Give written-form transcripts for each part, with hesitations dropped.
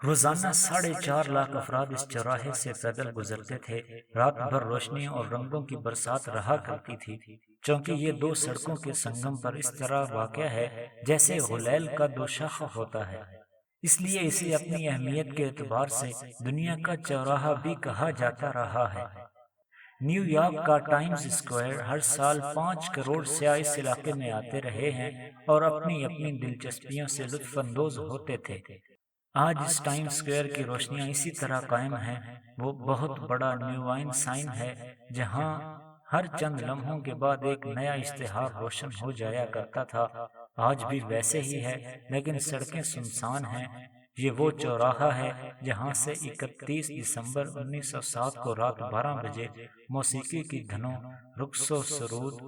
روزانہ 4.5 لاکھ افراد اس چوراہے سے پیدل گزرتے تھے۔ رات بھر روشنیوں اور رنگوں کی برسات رہا کرتی تھی، چونکہ یہ دو سڑکوں کے سنگم پر اس طرح واقع ہے جیسے غلیل کا دو شاخہ ہوتا ہے۔ اس لیے اسے اپنی اہمیت کے اعتبار سے دنیا کا چوراہا بھی کہا جاتا رہا ہے۔ نیو یارک کا ٹائمز اسکوائر ہر سال 5 کروڑ سیاح اس علاقے میں آتے رہے ہیں اور اپنی اپنی دلچسپیوں سے لطف اندوز ہوتے تھے۔ آج اس ٹائم اسکوائر کی روشنیاں اسی طرح قائم ہیں۔ وہ بہت بڑا نیووائن سائن ہے جہاں ہر چند لمحوں کے بعد ایک نیا اشتہار روشن ہو جایا کرتا تھا۔ آج بھی ویسے ہی ہے، لیکن سڑکیں سنسان ہیں۔ یہ وہ چوراہا ہے جہاں سے 31 دسمبر 1907 کو رات 12 بجے موسیقی کی دھنوں، رقص و سرود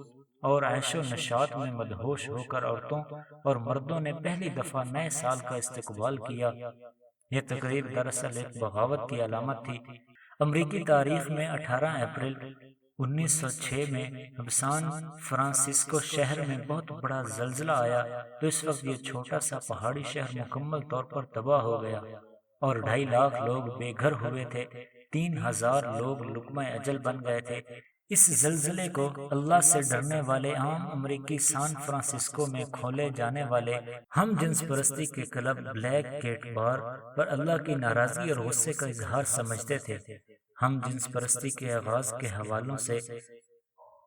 اور عیش و نشاط میں مدہوش ہو کر عورتوں اور مردوں نے پہلی دفعہ نئے سال کا استقبال کیا۔ یہ تقریب دراصل ایک بغاوت کی علامت تھی۔ امریکی تاریخ میں 18 اپریل 1906 میں جب سان فرانسسکو شہر میں بہت بڑا زلزلہ آیا تو اس وقت یہ چھوٹا سا پہاڑی شہر مکمل طور پر تباہ ہو گیا اور 2.5 لاکھ لوگ بے گھر ہوئے تھے۔ 3,000 لوگ لقمہ اجل بن گئے تھے۔ اس زلزلے کو اللہ سے ڈرنے والے عام امریکی سان فرانسسکو میں کھولے جانے والے ہم جنس پرستی کے کلب بلیک کیٹ بار پر اللہ کی ناراضگی اور غصے کا اظہار سمجھتے تھے۔ ہم جنس پرستی کے آغاز کے حوالوں سے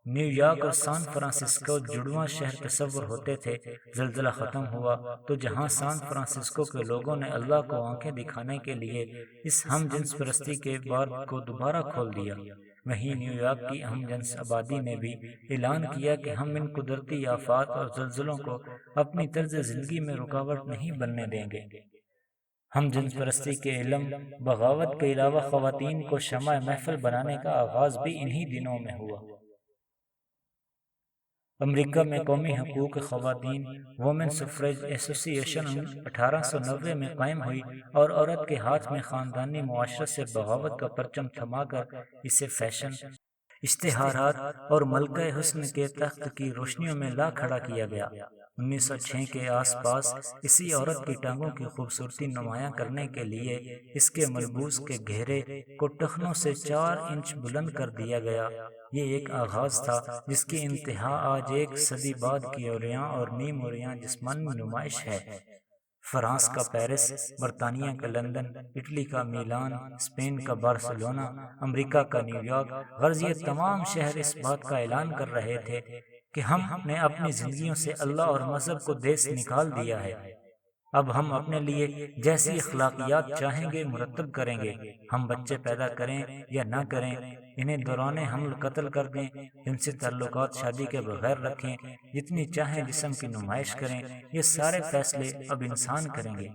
نیو یارک اور سان فرانسسکو جڑواں شہر تصور ہوتے تھے۔ زلزلہ ختم ہوا تو جہاں سان فرانسسکو کے لوگوں نے اللہ کو آنکھیں دکھانے کے لیے اس ہم جنس پرستی کے بار کو دوبارہ کھول دیا، وہیں نیو یارک کی ہم جنس آبادی نے بھی اعلان کیا کہ ہم ان قدرتی آفات اور زلزلوں کو اپنی طرز زندگی میں رکاوٹ نہیں بننے دیں گے۔ ہم جنس پرستی کے علم بغاوت کے علاوہ خواتین کو شمع محفل بنانے کا آغاز بھی انہی دنوں میں ہوا۔ امریکہ میں قومی حقوق خواتین وومن سفریج ایسوسی ایشن 1890 میں قائم ہوئی اور عورت کے ہاتھ میں خاندانی معاشرت سے بغاوت کا پرچم تھما کر اسے فیشن، اشتہارات اور ملکہ حسن کے تخت کی روشنیوں میں لا کھڑا کیا گیا۔ 1906 کے آس پاس اسی عورت کی ٹانگوں کی خوبصورتی نمایاں کرنے کے لیے اس کے ملبوس کے گھیرے کو ٹخنوں سے 4 انچ بلند کر دیا گیا۔ یہ ایک آغاز تھا جس کی انتہا آج 1 صدی بعد کی عریاں اور نیم عریاں جسمانی نمائش ہے۔ فرانس کا پیرس، برطانیہ کا لندن، اٹلی کا میلان، اسپین کا بارسلونا، امریکہ کا نیو یارک، غرض یہ تمام شہر اس بات کا اعلان کر رہے تھے کہ ہم نے اپنی زندگیوں سے اللہ اور مذہب کو دیس نکال دیا ہے۔ اب ہم اپنے لیے جیسی اخلاقیات چاہیں گے مرتب کریں گے۔ ہم بچے پیدا کریں یا نہ کریں، انہیں دوران حمل قتل کر دیں، جنسی تعلقات شادی کے بغیر رکھیں، جتنی چاہیں جسم کی نمائش کریں، یہ سارے فیصلے اب انسان کریں گے۔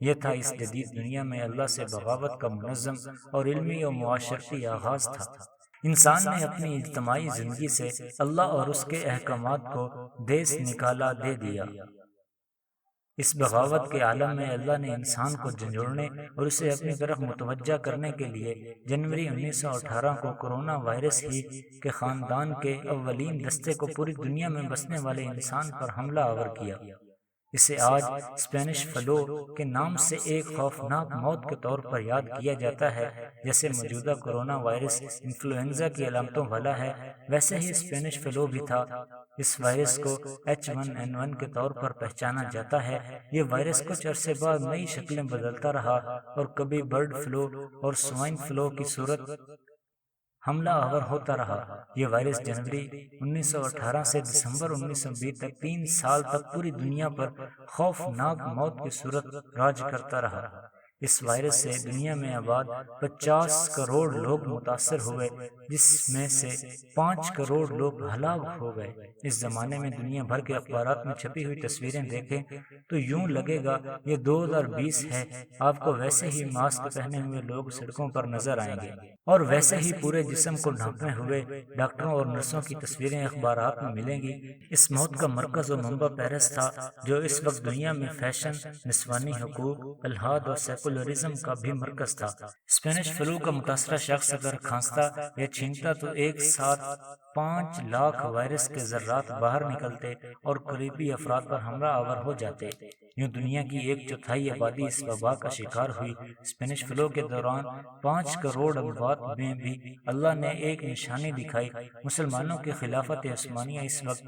یہ تھا اس جدید دنیا میں اللہ سے بغاوت کا منظم اور علمی و معاشرتی آغاز تھا۔ انسان نے اپنی اجتماعی زندگی سے اللہ اور اس کے احکامات کو دیس نکالا دے دیا۔ اس بغاوت کے عالم میں اللہ نے انسان کو جھنجھوڑنے اور اسے اپنی طرف متوجہ کرنے کے لیے جنوری 1918 کو کرونا وائرس ہی کے خاندان کے اولین دستے کو پوری دنیا میں بسنے والے انسان پر حملہ آور کیا۔ اسے آج اسپینش فلو کے نام سے ایک خوفناک موت کے طور پر یاد کیا جاتا ہے۔ جیسے موجودہ کرونا وائرس انفلوئنزا کی علامتوں والا ہے، ویسے ہی اسپینش فلو بھی تھا۔ اس وائرس کو H1N1 کے طور پر پہچانا جاتا ہے۔ یہ وائرس کچھ عرصے بعد نئی شکلیں بدلتا رہا اور کبھی برڈ فلو اور سوائن فلو کی صورت حملہ آور ہوتا رہا۔ یہ وائرس جنوری 1918 سے دسمبر 1920 تک 3 سال تک پوری دنیا پر خوفناک موت کی صورت راج کرتا رہا۔ اس وائرس سے دنیا میں آباد 50 کروڑ لوگ متاثر ہوئے، جس میں سے 5 کروڑ لوگ ہلاک ہو گئے۔ اس زمانے میں دنیا بھر کے اخبارات میں چھپی ہوئی تصویریں دیکھیں تو یوں لگے گا یہ 2020 ہے۔ آپ کو ویسے ہی ماسک پہنے ہوئے لوگ سڑکوں پر نظر آئیں گے اور ویسے ہی پورے جسم کو ڈھانپے ہوئے ڈاکٹروں اور نرسوں کی تصویریں اخبارات میں ملیں گی۔ اس موت کا مرکز و منبع پیرس تھا، جو اس وقت دنیا میں فیشن، نسوانی حقوق، الحاد اور سیکولرزم کا بھی مرکز تھا۔ اسپینش فلو کا متاثرہ شخص اگر کھانستا یا چھینکتا تو ایک ساتھ 5 لاکھ وائرس کے ذرات باہر نکلتے اور قریبی افراد پر حملہ آور ہو جاتے۔ یوں دنیا کی 1/4 آبادی اس وبا کا شکار ہوئی۔ اسپینش فلو کے دوران 5 کروڑ اموات میں بھی اللہ نے ایک نشانی دکھائی۔ مسلمانوں کی خلافت عثمانیہ اس وقت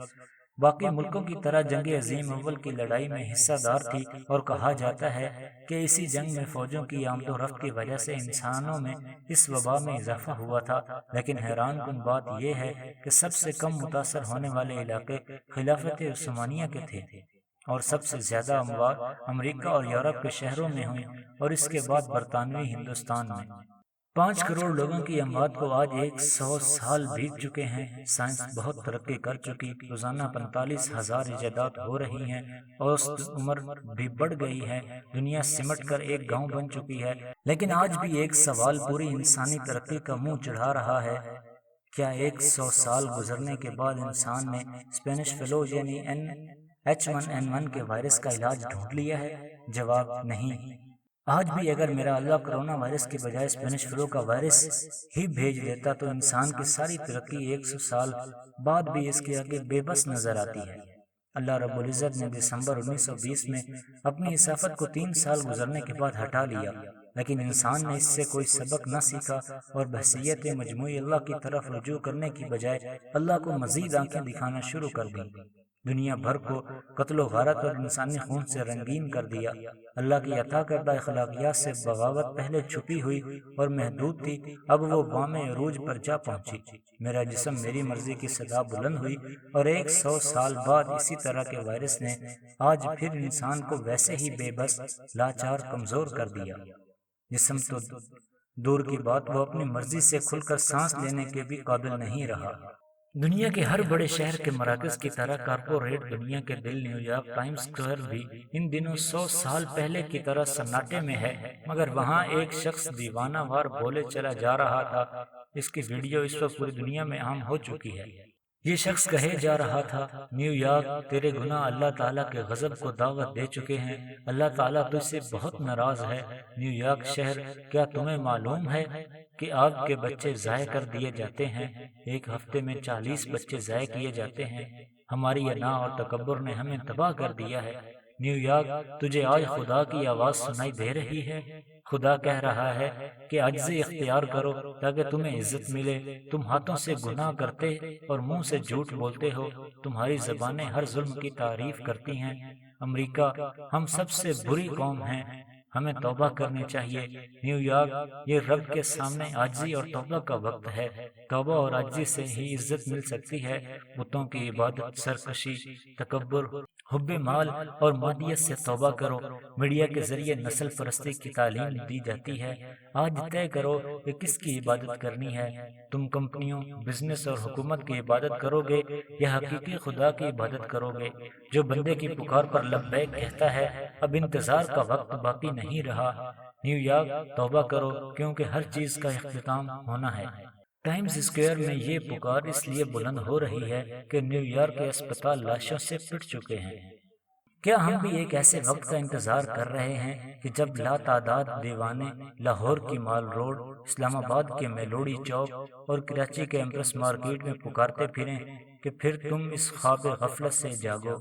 باقی ملکوں کی طرح جنگ عظیم اول کی لڑائی میں حصہ دار تھی، اور کہا جاتا ہے کہ اسی جنگ میں فوجوں کی آمد و رفت کی وجہ سے انسانوں میں اس وبا میں اضافہ ہوا تھا۔ لیکن حیران کن بات یہ ہے کہ سب سے کم متاثر ہونے والے علاقے خلافت عثمانیہ کے تھے، اور سب سے زیادہ اموات امریکہ اور یورپ کے شہروں میں ہوئیں، اور اس کے بعد برطانوی ہندوستان میں۔ 5 کروڑ لوگوں کی اموات کو آج 100 سال بیت چکے ہیں۔ سائنس بہت ترقی کر چکی، روزانہ 45,000 ایجادات ہو رہی ہیں، اوسط عمر بھی بڑھ گئی ہے، دنیا سمٹ کر ایک گاؤں بن چکی ہے۔ لیکن آج بھی ایک سوال پوری انسانی ترقی کا منہ چڑھا رہا ہے: کیا 100 سال گزرنے کے بعد انسان نے اسپینش فلو یعنی H1N1 کے وائرس کا علاج ڈھونڈ لیا ہے؟ جواب نہیں۔ آج بھی اگر میرا اللہ کرونا وائرس کے بجائے اسپینش فلو کا وائرس ہی بھیج دیتا تو انسان کی ساری ترقی 100 سال بعد بھی اس کے آگے بے بس نظر آتی ہے۔ اللہ رب العزت نے دسمبر 1920 میں اپنی اسافت کو 3 سال گزرنے کے بعد ہٹا لیا، لیکن انسان نے اس سے کوئی سبق نہ سیکھا اور بحیثیت مجموعی اللہ کی طرف رجوع کرنے کی بجائے اللہ کو مزید آنکھیں دکھانا شروع کر دیں۔ دنیا بھر کو قتل و غارت اور انسانی خون سے رنگین کر دیا۔ اللہ کی عطا کردہ اخلاقیات سے بغاوت پہلے چھپی ہوئی اور محدود تھی، اب وہ بام عروج پر جا پہنچی۔ میرا جسم میری مرضی کی صدا بلند ہوئی، اور 100 سال بعد اسی طرح کے وائرس نے آج پھر انسان کو ویسے ہی بے بس، لاچار، کمزور کر دیا۔ جسم تو دور کی بات، وہ اپنی مرضی سے کھل کر سانس لینے کے بھی قابل نہیں رہا۔ دنیا کے ہر بڑے شہر کے مراکز کی طرح کارپوریٹ دنیا کے دل نیو یارک ٹائمز اسکوائر بھی ان دنوں 100 سال پہلے کی طرح سناٹے میں ہے، مگر وہاں ایک شخص دیوانہ وار بولے چلا جا رہا تھا۔ اس کی ویڈیو اس وقت پوری دنیا میں عام ہو چکی ہے۔ یہ شخص کہے جا رہا تھا: نیو یارک، تیرے گناہ اللہ تعالیٰ کے غضب کو دعوت دے چکے ہیں، اللہ تعالیٰ تجھ سے بہت ناراض ہے۔ نیو یارک شہر، کیا تمہیں معلوم ہے کہ آپ کے بچے ضائع کر دیے جاتے ہیں؟ ایک ہفتے میں 40 بچے ضائع کیے جاتے ہیں۔ ہماری انا اور تکبر نے ہمیں تباہ کر دیا ہے۔ نیو یارک، تجھے آج خدا کی آواز سنائی دے رہی ہے؟ خدا کہہ رہا ہے کہ عجزی اختیار کرو تاکہ تمہیں عزت ملے۔ تم ہاتھوں سے گناہ کرتے اور منہ سے جھوٹ بولتے ہو، تمہاری زبانیں ہر ظلم کی تعریف کرتی ہیں۔ امریکہ، ہم سب سے بری قوم ہیں، ہمیں توبہ کرنی چاہیے۔ نیو یارک، یہ رب کے سامنے عاجزی اور توبہ کا وقت ہے۔ توبہ اور عاجزی سے ہی عزت مل سکتی ہے۔ بتوں کی عبادت، سرکشی، تکبر، حب مال اور مادیت سے توبہ کرو۔ میڈیا کے ذریعے نسل پرستی کی تعلیم دی جاتی ہے۔ آج طے کرو کہ کس کی عبادت کرنی ہے۔ تم کمپنیوں، بزنس اور حکومت کی عبادت کرو گے یا حقیقی خدا کی عبادت کرو گے، جو بندے کی پکار پر لبیک کہتا ہے؟ اب انتظار کا وقت باقی نہیں رہا۔ نیو یارک، توبہ کرو، کیونکہ ہر چیز کا اختتام ہونا ہے۔ ٹائمز اسکوائر میں یہ پکار اس لیے بلند ہو رہی ہے کہ نیو یارک کے اسپتال لاشوں سے پٹ چکے ہیں۔ کیا ہم بھی ایک ایسے وقت کا انتظار کر رہے ہیں کہ جب لاتعداد دیوانے لاہور کی مال روڈ، اسلام آباد کے میلوڈی چوک اور کراچی کے ایمپریس مارکیٹ میں پکارتے پھریں کہ پھر تم اس خواب غفلت سے جاگو؟